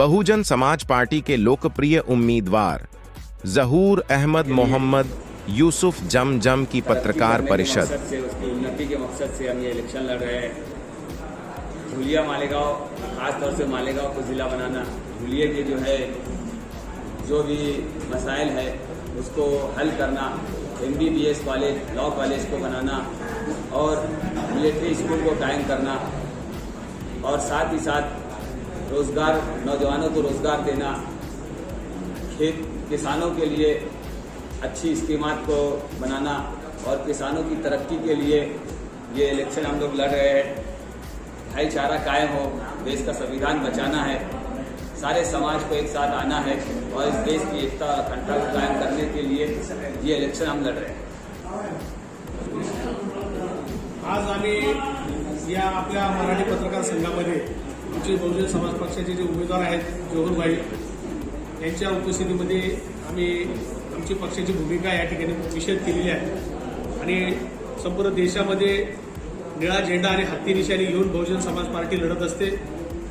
Bahujan Samaj party के लोकप्रिय उम्मीदवार जहूर अहमद मोहम्मद यूसुफ जम की पत्रकार परिषद। उसकी उन्नति के मकसद से हम ये इलेक्शन लड़ रहे हैं। धुलिया मालेगांव, खासतौर से मालेगांव को जिला बनाना, धुलिया के जो भी मसाइल है उसको हल करना, MBBS कॉलेज, लॉ कॉलेज को बनाना और मिलिट्री स्कूल को कायम करना और साथ ही साथ रोजगार, नौजवानों को रोजगार देना, किसानों के लिए अच्छी स्कीमात को बनाना और किसानों की तरक्की के लिए ये इलेक्शन हम लोग लड़ रहे हैं। भाईचारा कायम हो, देश का संविधान बचाना है, सारे समाज को एक साथ आना है और इस देश की एकता और अखंडता को कायम करने के लिए ये इलेक्शन हम लड़ रहे हैं। आज आम्ही या आपल्या मराठी पत्रकार संघामध्ये आमचे बहुजन समाज पक्षाचे जे उमेदवार आहेत जोहरभाई यांच्या उपस्थितीमध्ये आम्ही आमची पक्षाची भूमिका या ठिकाणी विशद केलेली आहे आणि संपूर्ण देशामध्ये निळा झेंडा आणि हत्ती निशाणी घेऊन बहुजन समाज पार्टी लढत असते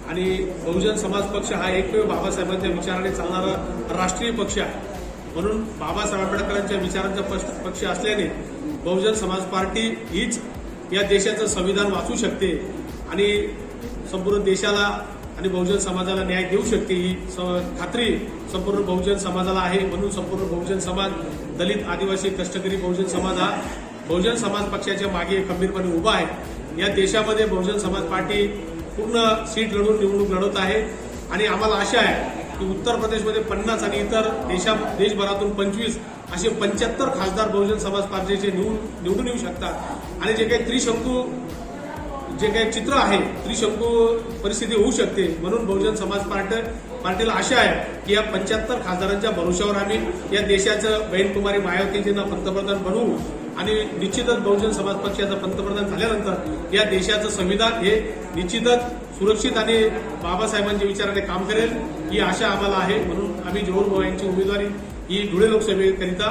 आणि बहुजन समाज पक्ष हा एकमेव बाबासाहेबांच्या विचाराने चालणारा राष्ट्रीय पक्ष आहे। म्हणून बाबासाहेब आंबेडकरांच्या विचारांचा पक्ष असल्याने बहुजन समाज पार्टी हीच या देशाचं संविधान वाचू शकते आणि संपूर्ण देशाला आणि बहुजन समाजाला न्याय देऊ शकते ही खात्री संपूर्ण बहुजन समाजाला आहे। म्हणून संपूर्ण बहुजन समाज, दलित, आदिवासी, कष्टकरी बहुजन समाज हा बहुजन समाज पक्षाच्या मागे खंबीरपणे उभा आहे। या देशामध्ये बहुजन समाज पार्टी पूर्ण सीट लढून निवडणूक लढवत आहे आणि आम्हाला आशा आहे की उत्तर प्रदेशमध्ये 50 आणि इतर देशभरातून 25 असे 75 खासदार बहुजन समाज पार्टीचे निवडून येऊ शकतात आणि जे काही चित्र आहे, त्रिशंकू परिस्थिती होऊ शकते। म्हणून बहुजन समाज पार्टीला आशा आहे की या 75 खासदारांच्या भरोशावर आम्ही या देशाचं बहीणकुमारी मायावतीजींना पंतप्रधान बनवू आणि निश्चितच बहुजन समाज पक्षाचं पंतप्रधान झाल्यानंतर या देशाचं संविधान हे निश्चितच सुरक्षित आणि बाबासाहेबांच्या विचाराने काम करेल ही आशा आम्हाला आहे। म्हणून आम्ही जोहरभाऊ यांची उमेदवारी ही धुळे लोकसभेकरिता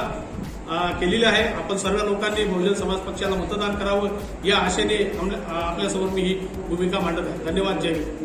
केलेली आहे। आपण सर्व लोकांनी बहुजन समाज पक्षाला मतदान करावं या आशेने आपल्यासमोर मी ही भूमिका मांडत आहे। धन्यवाद। जय हिंद।